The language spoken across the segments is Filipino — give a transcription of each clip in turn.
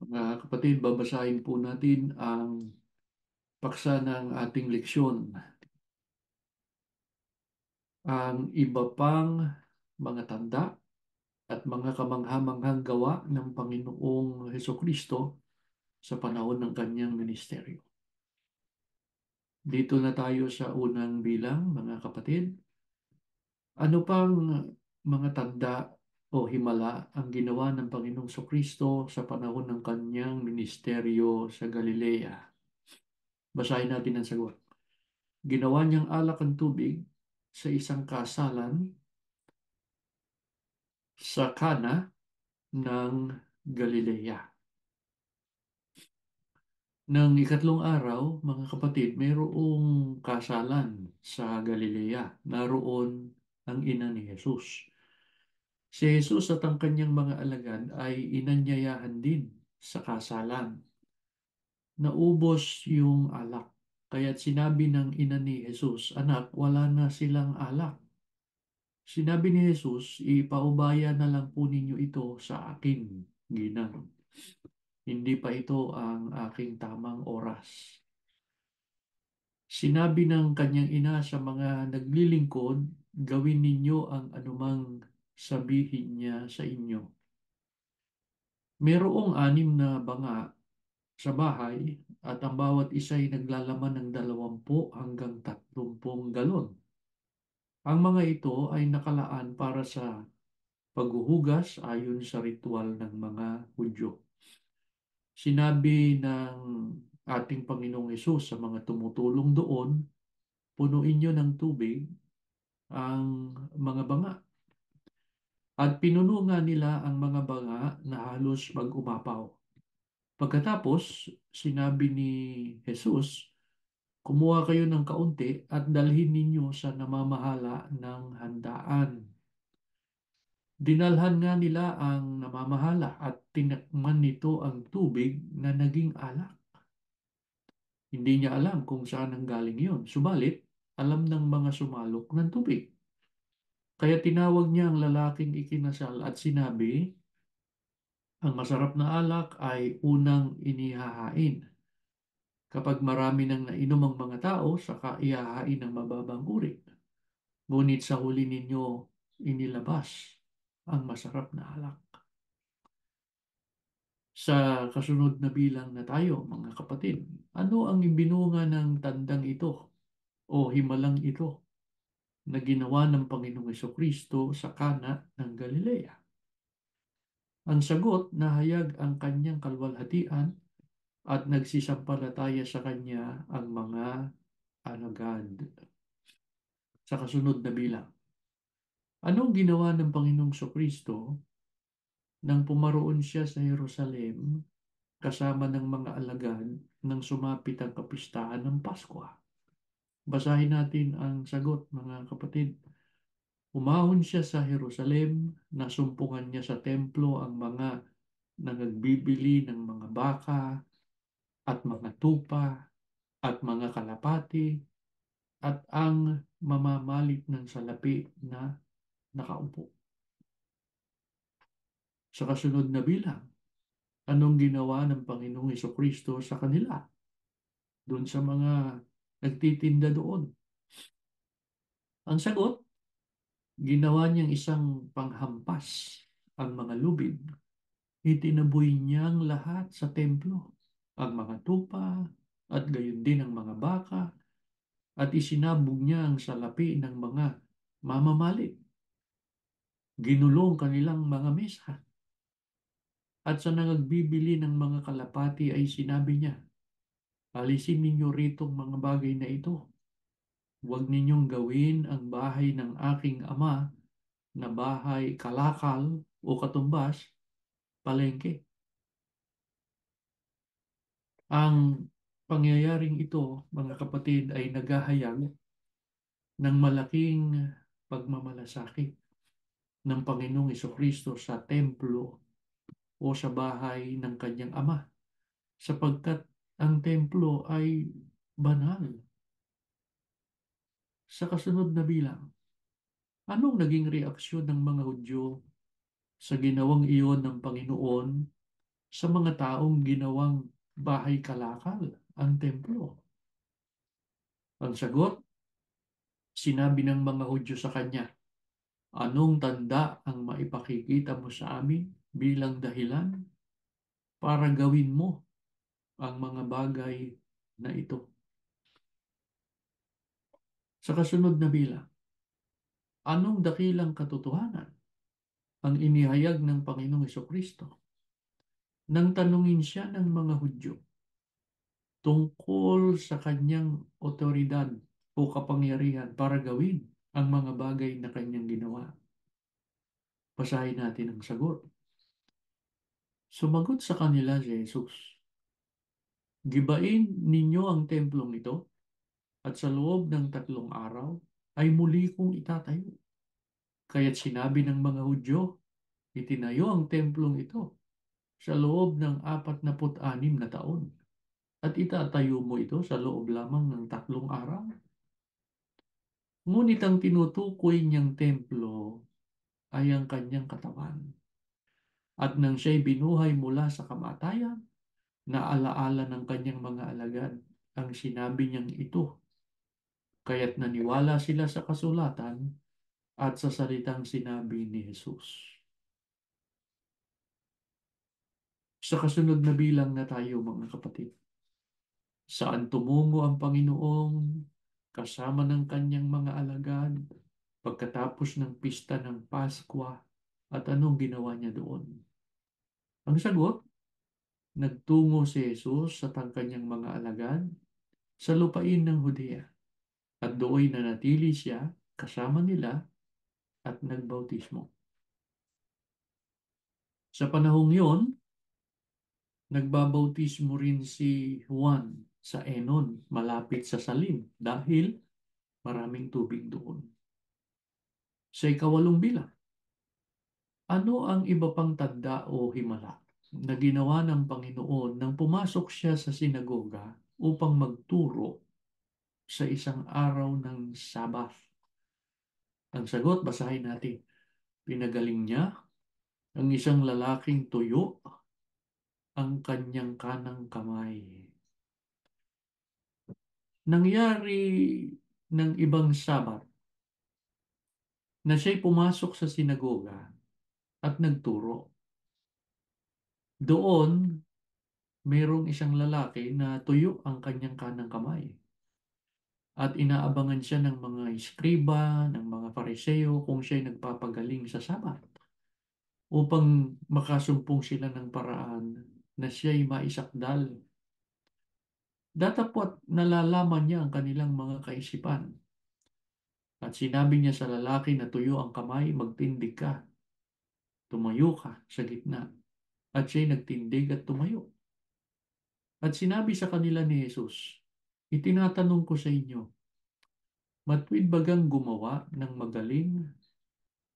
Mga kapatid, babasahin po natin ang paksa ng ating leksyon. Ang iba pang mga tanda at mga kamangha-manghang gawa ng Panginoong Hesukristo sa panahon ng kanyang ministeryo. Dito na tayo sa unang bilang, mga kapatid. Ano pang mga tanda o himala ang ginawa ng Panginoong Hesukristo sa panahon ng kanyang ministeryo sa Galilea? Basahin natin ang sagot. Ginawa niyang alak ang tubig sa isang kasalan sa Kana ng Galilea. Nang ikatlong araw, mga kapatid, mayroong kasalan sa Galilea. Naroon ang ina ni Jesus. Si Jesus at ang kanyang mga alagad ay inanyayahan din sa kasalan. Naubos yung alak. Kaya't sinabi ng ina ni Jesus, "Anak, wala na silang alak." Sinabi ni Jesus, "Ipaubaya na lang po ninyo ito sa akin, ginang. Hindi pa ito ang aking tamang oras." Sinabi ng kanyang ina sa mga naglilingkod, "Gawin ninyo ang anumang sabihin niya sa inyo." Mayroong 6 na banga sa bahay at ang bawat isa ay naglalaman ng 20 hanggang 30 galon. Ang mga ito ay nakalaan para sa paghuhugas ayon sa ritual ng mga Hudyo. Sinabi ng ating Panginoong Hesus sa mga tumutulong doon, "Punuin niyo ng tubig ang mga banga." At pinuno nga nila ang mga banga na halos mag-umapaw. Pagkatapos, sinabi ni Jesus, "Kumuha kayo ng kaunti at dalhin ninyo sa namamahala ng handaan." Dinalhan nga nila ang namamahala at tinakman nito ang tubig na naging alak. Hindi niya alam kung saan nanggaling yun. Subalit, alam ng mga sumalok ng tubig. Kaya tinawag niya ang lalaking ikinasal at sinabi, "Ang masarap na alak ay unang inihahain. Kapag marami nang nainom ang mga tao, saka ihahain ng mababang uri. Ngunit sa huli ninyo inilabas ang masarap na alak." Sa kasunod na bilang na tayo, mga kapatid, ano ang ibinunga ng tandang ito o himalang ito na ginawa ng Panginoong Hesukristo sa Kana ng Galilea? Ang sagot, nahayag ang kanyang kalwalhatian at nagsisampalataya sa kanya ang mga alagad. Sa kasunod na bilang, anong ginawa ng Panginoong Hesukristo nang pumaroon siya sa Jerusalem kasama ng mga alagad nang sumapit ang kapistahan ng Pasko? Basahin natin ang sagot, mga kapatid. Umahon siya sa Jerusalem, nasumpungan niya sa templo ang mga nangagbibili ng mga baka at mga tupa at mga kalapati at ang mamamalit ng salapi na nakaupo. Sa kasunod na bilang, anong ginawa ng Panginoong Hesukristo sa kanila? Doon sa mga nagtitinda doon. Ang sagot, ginawa niyang isang panghampas ang mga lubid. Itinaboy niyang lahat sa templo, ang mga tupa at gayon din ang mga baka, at isinabog niya ang salapi ng mga mamamalit. Ginulong kanilang mga mesa. At sa nangagbibili ng mga kalapati ay sinabi niya, "Alisin ninyo ritong mga bagay na ito. Huwag ninyong gawin ang bahay ng aking ama na bahay kalakal o katumbas, palengke." Ang pangyayaring ito, mga kapatid, ay naghahayag ng malaking pagmamalasakit ng Panginoong Hesukristo sa templo o sa bahay ng kanyang ama, sapagkat ang templo ay banal. Sa kasunod na bilang, anong naging reaksyon ng mga Hudyo sa ginawang iyon ng Panginoon sa mga taong ginawang bahay kalakal ang templo? Ang sagot, sinabi ng mga Hudyo sa kanya, anong tanda ang maipakikita mo sa amin bilang dahilan para gawin mo ang mga bagay na ito? Sa kasunod na bilang, anong dakilang katotohanan ang inihayag ng Panginoong Hesukristo nang tanungin siya ng mga Hudyo tungkol sa kanyang otoridad o kapangyarihan para gawin ang mga bagay na kanyang ginawa? Basahin natin ang sagot. Sumagot sa kanila si Jesus, gibain ninyo ang templong ito at sa loob ng 3 araw ay muli kong itatayo. Kaya't sinabi ng mga Hudyo, itinayo ang templong ito sa loob ng 46 na taon at itatayo mo ito sa loob lamang ng 3 araw. Ngunit ang tinutukoy niyang templo ay ang kanyang katawan. At nang siya'y binuhay mula sa kamatayan, naalaala ng kanyang mga alagad ang sinabi niyang ito. Kaya't naniwala sila sa kasulatan at sa salitang sinabi ni Jesus. Sa kasunod na bilang na tayo, mga kapatid, saan tumungo ang Panginoong kasama ng kanyang mga alagad pagkatapos ng pista ng Paskwa at anong ginawa niya doon? Ang sagot, nagtungo si Jesus sa kanyang mga alagad sa lupain ng Judea at doon nanatili siya kasama nila at nagbautismo. Sa panahong yon, nagbabautismo rin si Juan sa Enon malapit sa Salim dahil maraming tubig doon. Sa ika-8 bilang, ano ang iba pang tanda o himala na ginawa ng Panginoon nang pumasok siya sa sinagoga upang magturo sa isang araw ng Sabat? Ang sagot, basahin natin. Pinagaling niya ang isang lalaking tuyo ang kanyang kanang kamay. Nangyari ng ibang Sabat na siya'y pumasok sa sinagoga at nagturo. Doon, mayroong isang lalaki na tuyo ang kanyang kanang kamay. At inaabangan siya ng mga iskriba, ng mga fariseo kung siya'y nagpapagaling sa Sabat upang makasumpong sila ng paraan na siya'y maisakdal. Datapwat nalalaman niya ang kanilang mga kaisipan. At sinabi niya sa lalaki na tuyo ang kamay, magtindig ka. Tumayo ka sa gitna. At siya'y nagtindig at tumayo. At sinabi sa kanila ni Jesus, itinatanong ko sa inyo, matwid bagang gumawa ng magaling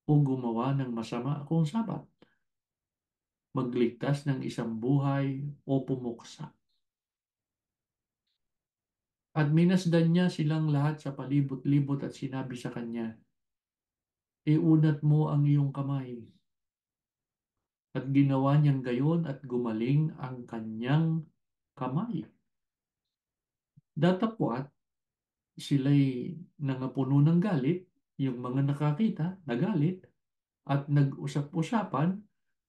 o gumawa ng masama kung Sabat? Magligtas ng isang buhay o pumuksa? At minasdan niya silang lahat sa palibot-libot at sinabi sa kanya, iunat mo ang iyong kamay. At ginawa niyang gayon at gumaling ang kanyang kamay. Datapwat, sila'y nangapuno ng galit, yung mga nakakita, nagalit, at nag-usap-usapan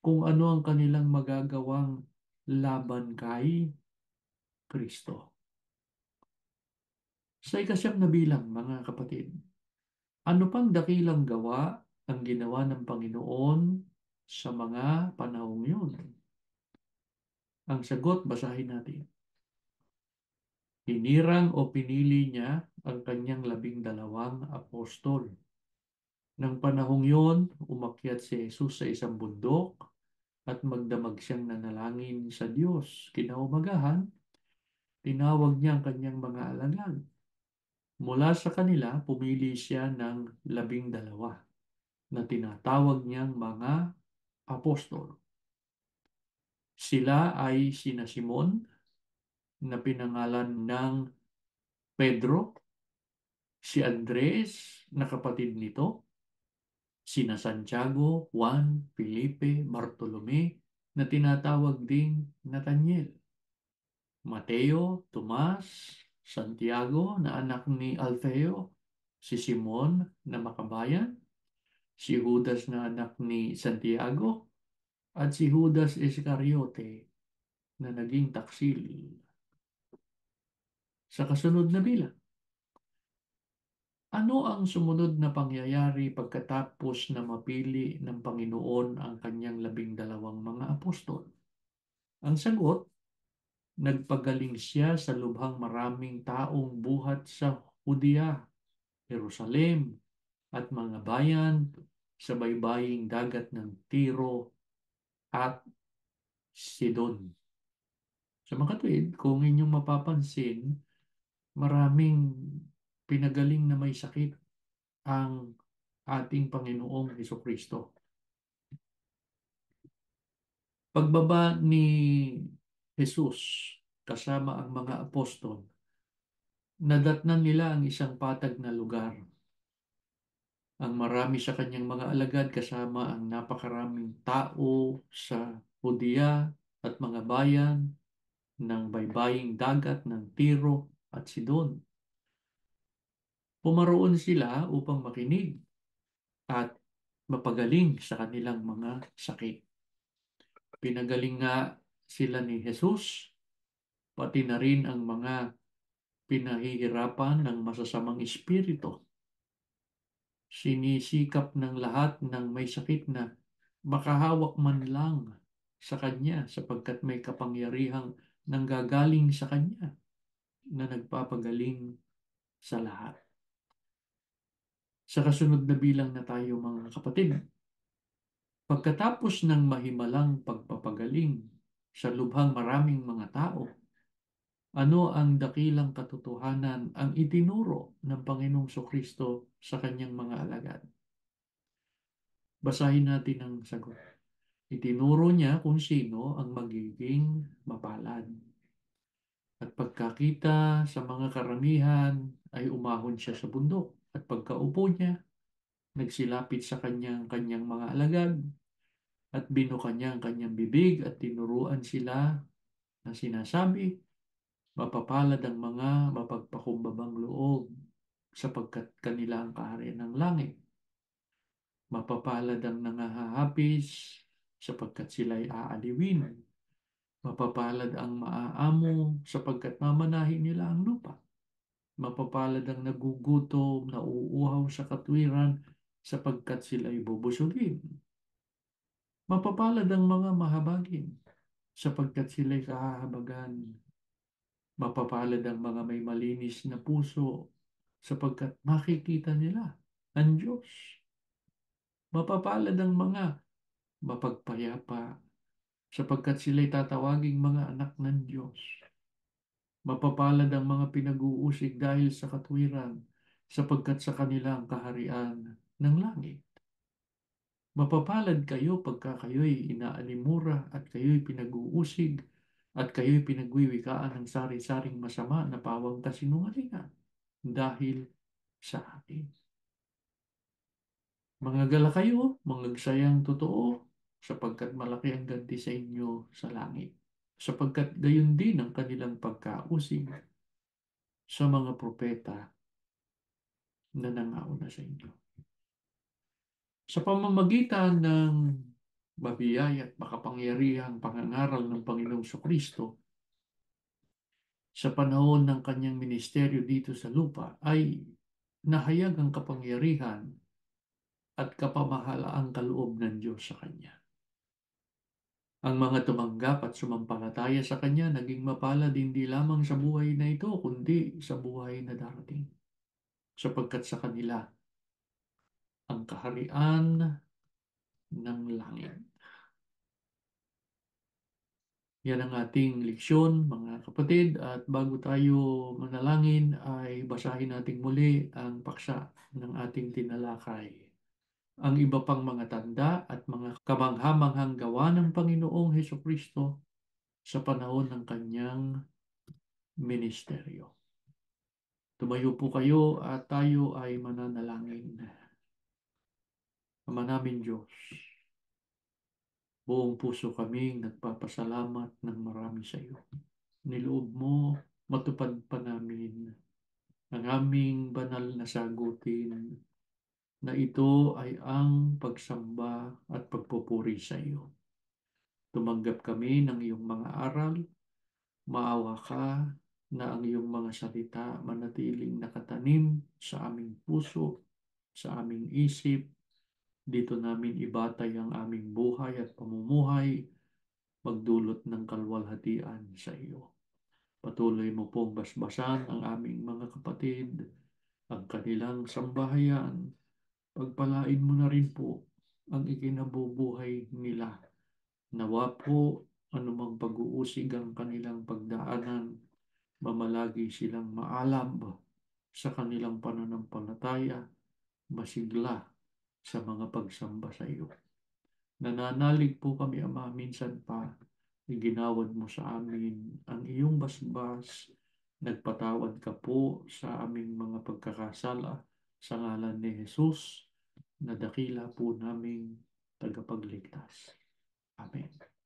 kung ano ang kanilang magagawang laban kay Kristo. Sa ika-9 na bilang, mga kapatid, ano pang dakilang gawa ang ginawa ng Panginoon sa mga panahong yun? Ang sagot, basahin natin. Hinirang o pinili niya ang kanyang 12 apostol. Nang panahong yun, umakyat si Jesus sa isang bundok at magdamag siyang nanalangin sa Diyos. Kinaumagahan, tinawag niya ang kanyang mga alagad. Mula sa kanila, pumili siya ng 12 na tinatawag niyang mga apostol. Sila ay sina Simon, na pinangalan ng Pedro, si Andres, na kapatid nito, sina Santiago, Juan, Felipe, Bartolome, na tinatawag ding Nathaniel, Mateo, Tomas, Santiago na anak ni Alfeo, si Simon na makabayan, si Judas na anak ni Santiago, at si Judas Iscariote na naging taksil. Sa kasunod na bilang, ano ang sumunod na pangyayari pagkatapos na mapili ng Panginoon ang kanyang 12 mga apostol? Ang sagot, nagpagaling siya sa lubhang maraming taong buhat sa Judea, Jerusalem, at mga bayan sa baybaying dagat ng Tiro at Sidon. Sa mga tuwid, kung inyong mapapansin, maraming pinagaling na may sakit ang ating Panginoong Hesukristo. Pagbaba ni Jesus kasama ang mga apostol, nadatnan nila ang isang patag na lugar. Ang marami sa kanyang mga alagad kasama ang napakaraming tao sa Judea at mga bayan ng baybaying dagat ng Tiro at Sidon. Pumaroon sila upang makinig at mapagaling sa kanilang mga sakit. Pinagaling nga sila ni Jesus, pati na rin ang mga pinahihirapan ng masasamang espiritu. Sinisikap ng lahat ng may sakit na makahawak man lang sa kanya sapagkat may kapangyarihang nanggagaling sa kanya na nagpapagaling sa lahat. Sa kasunod na bilang na tayo mga kapatid, pagkatapos ng mahimalang pagpapagaling sa lubhang maraming mga tao, ano ang dakilang katotohanan ang itinuro ng Panginoong Kristo sa kanyang mga alagad? Basahin natin ang sagot. Itinuro niya kung sino ang magiging mapalad. At pagkakita sa mga karamihan ay umahon siya sa bundok. At pagkaupo niya, nagsilapit sa kanyang mga alagad at binuka niya ang kanyang bibig at tinuruan sila na sinasabi, mapapalad ang mga mapagpakumbabang loob sapagkat kanila ang kaharian ng langit. Mapapalad ang nangahahapis sapagkat sila'y aaliwin. Mapapalad ang maaamo sapagkat mamanahin nila ang lupa. Mapapalad ang nagugutom, nauuhaw sa katwiran sapagkat sila'y bubusugin. Mapapalad ang mga mahabagin sapagkat sila'y kahahabagan. Mapapalad ang mga may malinis na puso sapagkat makikita nila ang Diyos. Mapapalad ang mga mapagpayapa sapagkat sila'y tatawaging mga anak ng Diyos. Mapapalad ang mga pinag-uusig dahil sa katwiran sapagkat sa kanila ang kaharian ng langit. Mapapalad kayo pagka kayo'y inaalimura at kayo'y pinag-uusig at kayo'y pinagwiwikaan ng sari-saring masama na pawang kasinungalingan dahil sa akin. Mangagala kayo, mangagsayang totoo, sapagkat malaki ang ganti sa inyo sa langit. Sapagkat gayon din ang kanilang pagkausig sa mga propeta na nangauna sa inyo. Sa pamamagitan ng mabiyaya at makapangyarihang pangangaral ng Panginoong Kristo sa panahon ng kanyang ministeryo dito sa lupa ay nahayag ang kapangyarihan at kapamahalaang kaloob ng Diyos sa kanya. Ang mga tumanggap at sumampalataya sa kanya naging mapalad hindi lamang sa buhay na ito kundi sa buhay na darating. Sapagkat sa kanila ang kaharian ng langit. Yan ang ating leksyon, mga kapatid. At bago tayo manalangin, ay basahin natin muli ang paksa ng ating tinalakay. Ang iba pang mga tanda at mga kamanghamanghang gawa ng Panginoong Hesukristo sa panahon ng kanyang ministeryo. Tumayo po kayo at tayo ay mananalangin. Ama namin Diyos, Buong puso kaming nagpapasalamat ng marami sa iyo. Niloob mo, matupad pa namin ang aming banal na sagutin na ito ay ang pagsamba at pagpupuri sa iyo. Tumanggap kami ng iyong mga aral, maawa ka na ang iyong mga salita manatiling nakatanim sa aming puso, sa aming isip. Dito namin ibatay ang aming buhay at pamumuhay, magdulot ng kalwalhatian sa iyo. Patuloy mo pong basbasan ang aming mga kapatid, ang kanilang sambahayan. Pagpalain mo na rin po ang ikinabubuhay nila. Nawa po anumang pag-uusig ang kanilang pagdaanan, mamalagi silang maalam sa kanilang pananampalataya, masigla sa mga pagsamba sa iyo. Nananalig po kami, Ama, minsan pa, iginawad mo sa amin ang iyong basbas, nagpatawad ka po sa aming mga pagkakasala sa ngalan ni Jesus, na dakila po naming tagapagligtas. Amen.